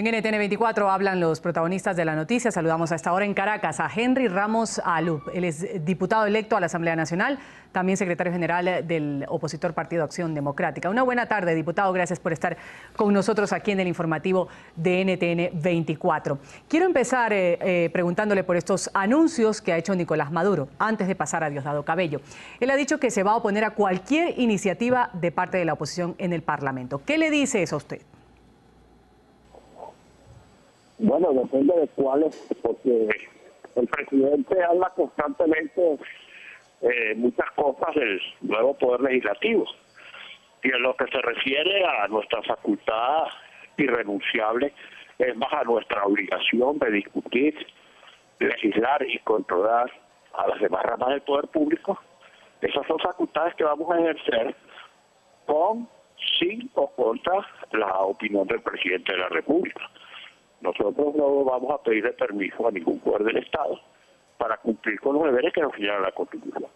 En NTN 24 hablan los protagonistas de la noticia. Saludamos a esta hora en Caracas a Henry Ramos Alup. Él es diputado electo a la Asamblea Nacional, también secretario general del opositor Partido Acción Democrática. Una buena tarde, diputado. Gracias por estar con nosotros aquí en el informativo de NTN 24. Quiero empezar preguntándole por estos anuncios que ha hecho Nicolás Maduro antes de pasar a Diosdado Cabello. Él ha dicho que se va a oponer a cualquier iniciativa de parte de la oposición en el Parlamento. ¿Qué le dice eso a usted? Bueno, depende de cuáles, porque el presidente habla constantemente muchas cosas del nuevo poder legislativo. Y en lo que se refiere a nuestra facultad irrenunciable, es más a nuestra obligación de discutir, legislar y controlar a las demás ramas del poder público. Esas son facultades que vamos a ejercer con, sin o contra la opinión del presidente de la República. Nosotros no vamos a pedirle permiso a ningún poder del Estado para cumplir con los deberes que nos señala la Constitución.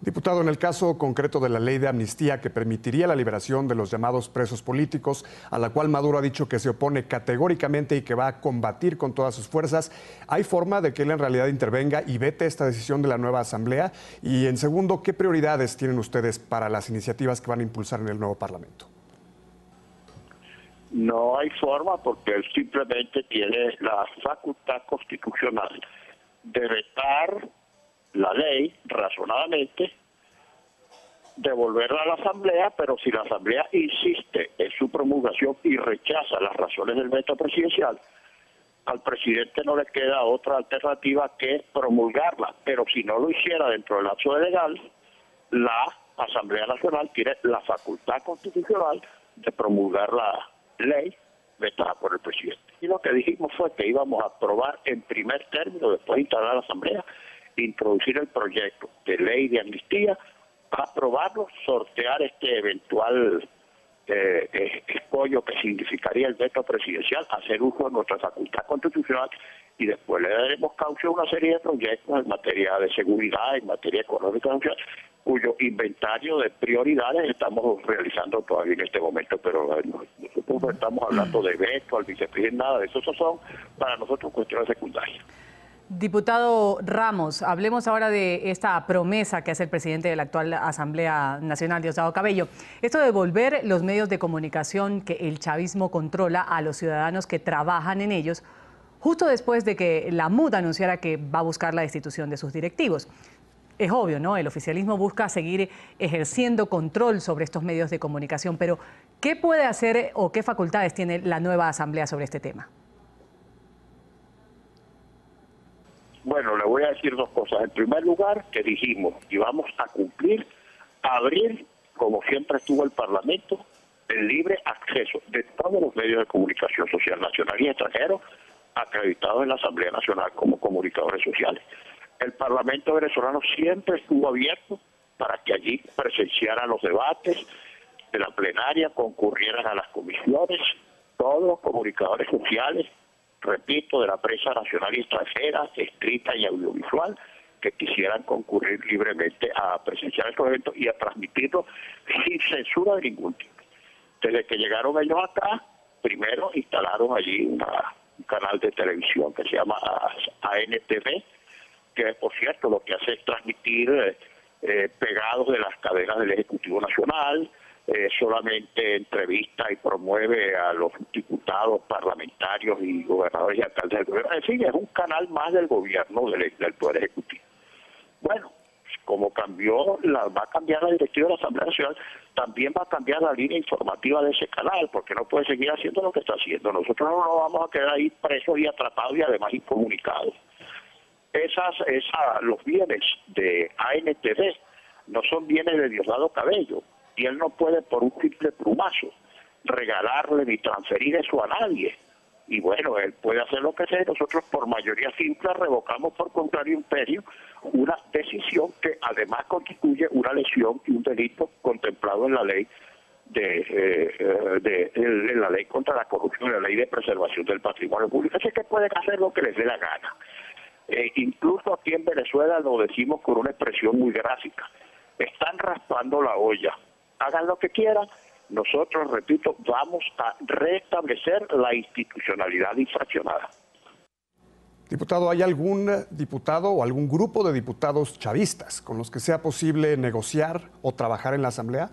Diputado, en el caso concreto de la ley de amnistía que permitiría la liberación de los llamados presos políticos, a la cual Maduro ha dicho que se opone categóricamente y que va a combatir con todas sus fuerzas, ¿hay forma de que él en realidad intervenga y vete esta decisión de la nueva Asamblea? Y en segundo, ¿qué prioridades tienen ustedes para las iniciativas que van a impulsar en el nuevo Parlamento? No hay forma porque él simplemente tiene la facultad constitucional de vetar la ley razonadamente, devolverla a la Asamblea, pero si la Asamblea insiste en su promulgación y rechaza las razones del veto presidencial, al presidente no le queda otra alternativa que promulgarla. Pero si no lo hiciera dentro del lapso legal, la Asamblea Nacional tiene la facultad constitucional de promulgar la ley vetada por el presidente. Y lo que dijimos fue que íbamos a aprobar en primer término, después de instalar la Asamblea, introducir el proyecto de ley de amnistía, aprobarlo, sortear este eventual escollo que significaría el veto presidencial, hacer uso de nuestra facultad constitucional y después le daremos cauce a una serie de proyectos en materia de seguridad, en materia económica, cuyo inventario de prioridades estamos realizando todavía en este momento, pero nosotros no estamos hablando de veto al vicepresidente, nada de eso, eso son para nosotros cuestiones secundarias. Diputado Ramos, hablemos ahora de esta promesa que hace el presidente de la actual Asamblea Nacional, Diosdado Cabello. Esto de devolver los medios de comunicación que el chavismo controla a los ciudadanos que trabajan en ellos, justo después de que la MUD anunciara que va a buscar la destitución de sus directivos. Es obvio, ¿no? El oficialismo busca seguir ejerciendo control sobre estos medios de comunicación, pero ¿qué puede hacer o qué facultades tiene la nueva Asamblea sobre este tema? Bueno, le voy a decir dos cosas. En primer lugar, que dijimos y vamos a cumplir, abrir, como siempre estuvo el Parlamento, el libre acceso de todos los medios de comunicación social nacional y extranjeros acreditados en la Asamblea Nacional como comunicadores sociales. El Parlamento venezolano siempre estuvo abierto para que allí presenciaran los debates de la plenaria, concurrieran a las comisiones, todos los comunicadores sociales, repito, de la prensa nacional y extranjera, escrita y audiovisual, que quisieran concurrir libremente a presenciar estos eventos y a transmitirlos sin censura de ningún tipo. Desde que llegaron ellos acá, primero instalaron allí un canal de televisión que se llama ANTV, que por cierto lo que hace es transmitir pegados de las cadenas del Ejecutivo Nacional, solamente entrevista y promueve a los diputados, parlamentarios y gobernadores y alcaldes del gobierno. Es decir, es un canal más del gobierno, del Poder Ejecutivo. Bueno, como va a cambiar la directiva de la Asamblea Nacional, también va a cambiar la línea informativa de ese canal, porque no puede seguir haciendo lo que está haciendo. Nosotros no nos vamos a quedar ahí presos y atrapados y además incomunicados. Los bienes de ANTV no son bienes de Diosdado Cabello, y él no puede por un simple plumazo regalarle ni transferir eso a nadie. Y bueno, él puede hacer lo que sea. Nosotros por mayoría simple revocamos por contrario imperio una decisión que además constituye una lesión y un delito contemplado en la ley en la ley contra la corrupción, en la ley de preservación del patrimonio público. Así que pueden hacer lo que les dé la gana. Incluso aquí en Venezuela lo decimos con una expresión muy gráfica. Están raspando la olla. Hagan lo que quieran, nosotros, repito, vamos a restablecer la institucionalidad infraccionada. Diputado, ¿hay algún diputado o algún grupo de diputados chavistas con los que sea posible negociar o trabajar en la Asamblea?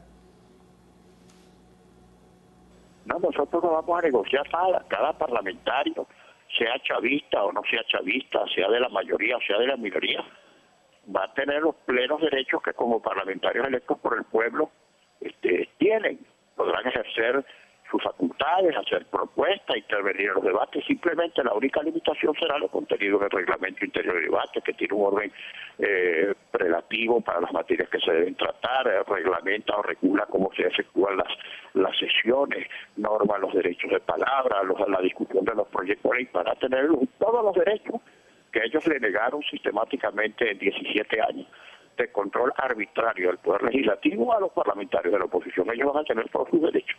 No, nosotros no vamos a negociar nada. Cada parlamentario, sea chavista o no sea chavista, sea de la mayoría o sea de la minoría, va a tener los plenos derechos que como parlamentarios electos por el pueblo tienen. Podrán ejercer sus facultades, hacer propuestas, intervenir en los debates. Simplemente la única limitación será lo contenido en el reglamento interior de debate, que tiene un orden prelativo para las materias que se deben tratar, reglamenta o regula cómo se efectúan las sesiones, norma los derechos de palabra, la discusión de los proyectos de ley, para tener todos los derechos que ellos le negaron sistemáticamente en 17 años de control arbitrario del Poder Legislativo a los parlamentarios de la oposición. Ellos van a tener todos sus derechos.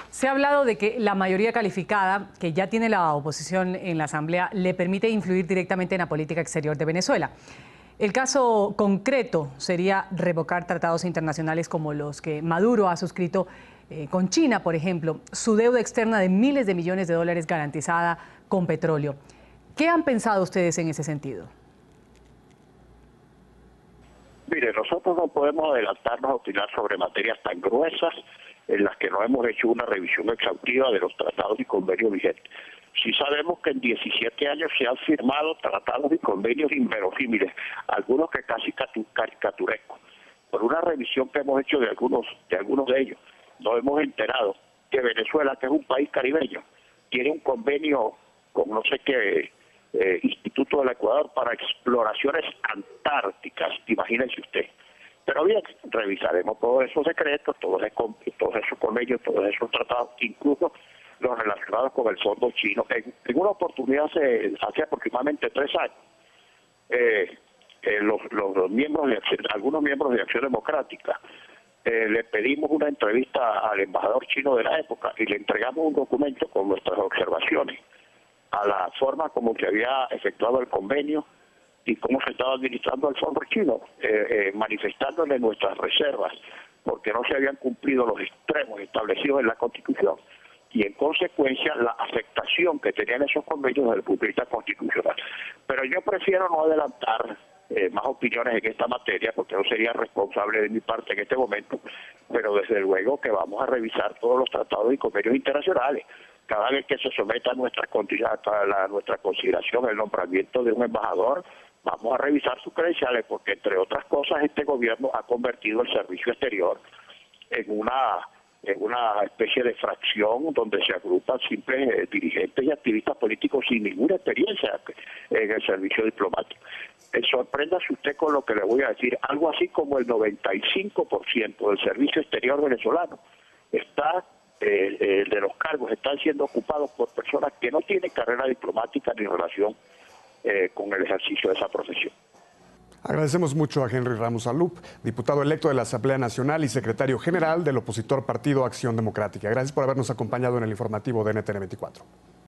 Se ha hablado de que la mayoría calificada que ya tiene la oposición en la Asamblea le permite influir directamente en la política exterior de Venezuela. El caso concreto sería revocar tratados internacionales como los que Maduro ha suscrito con China, por ejemplo, su deuda externa de miles de millones de dólares garantizada con petróleo. ¿Qué han pensado ustedes en ese sentido? Mire, nosotros no podemos adelantarnos a opinar sobre materias tan gruesas en las que no hemos hecho una revisión exhaustiva de los tratados y convenios vigentes. Sí sabemos que en 17 años se han firmado tratados y convenios inverosímiles, algunos que casi caricaturescos. Por una revisión que hemos hecho de algunos de ellos, nos hemos enterado que Venezuela, que es un país caribeño, tiene un convenio con no sé qué Instituto del Ecuador para exploraciones antárticas, imagínense usted. Pero bien, revisaremos todos esos decretos, todos esos convenios, todos esos tratados, incluso los relacionados con el fondo chino. En una oportunidad hace aproximadamente 3 años, algunos miembros de Acción Democrática le pedimos una entrevista al embajador chino de la época y le entregamos un documento con nuestras observaciones a la forma como se había efectuado el convenio y cómo se estaba administrando el fondo chino, manifestándole nuestras reservas, porque no se habían cumplido los extremos establecidos en la Constitución y en consecuencia la afectación que tenían esos convenios desde el punto de vista constitucional. Pero yo prefiero no adelantar más opiniones en esta materia, porque no sería responsable de mi parte en este momento, pero desde luego que vamos a revisar todos los tratados y convenios internacionales. Cada vez que se someta a nuestra consideración el nombramiento de un embajador, vamos a revisar sus credenciales, porque entre otras cosas este gobierno ha convertido el servicio exterior en una especie de fracción donde se agrupan simples dirigentes y activistas políticos sin ninguna experiencia en el servicio diplomático. Sorpréndase usted con lo que le voy a decir, algo así como el 95% del servicio exterior venezolano de los cargos están siendo ocupados por personas que no tienen carrera diplomática ni relación con el ejercicio de esa profesión. Agradecemos mucho a Henry Ramos Alup, diputado electo de la Asamblea Nacional y secretario general del opositor Partido Acción Democrática. Gracias por habernos acompañado en el informativo de NTN 24.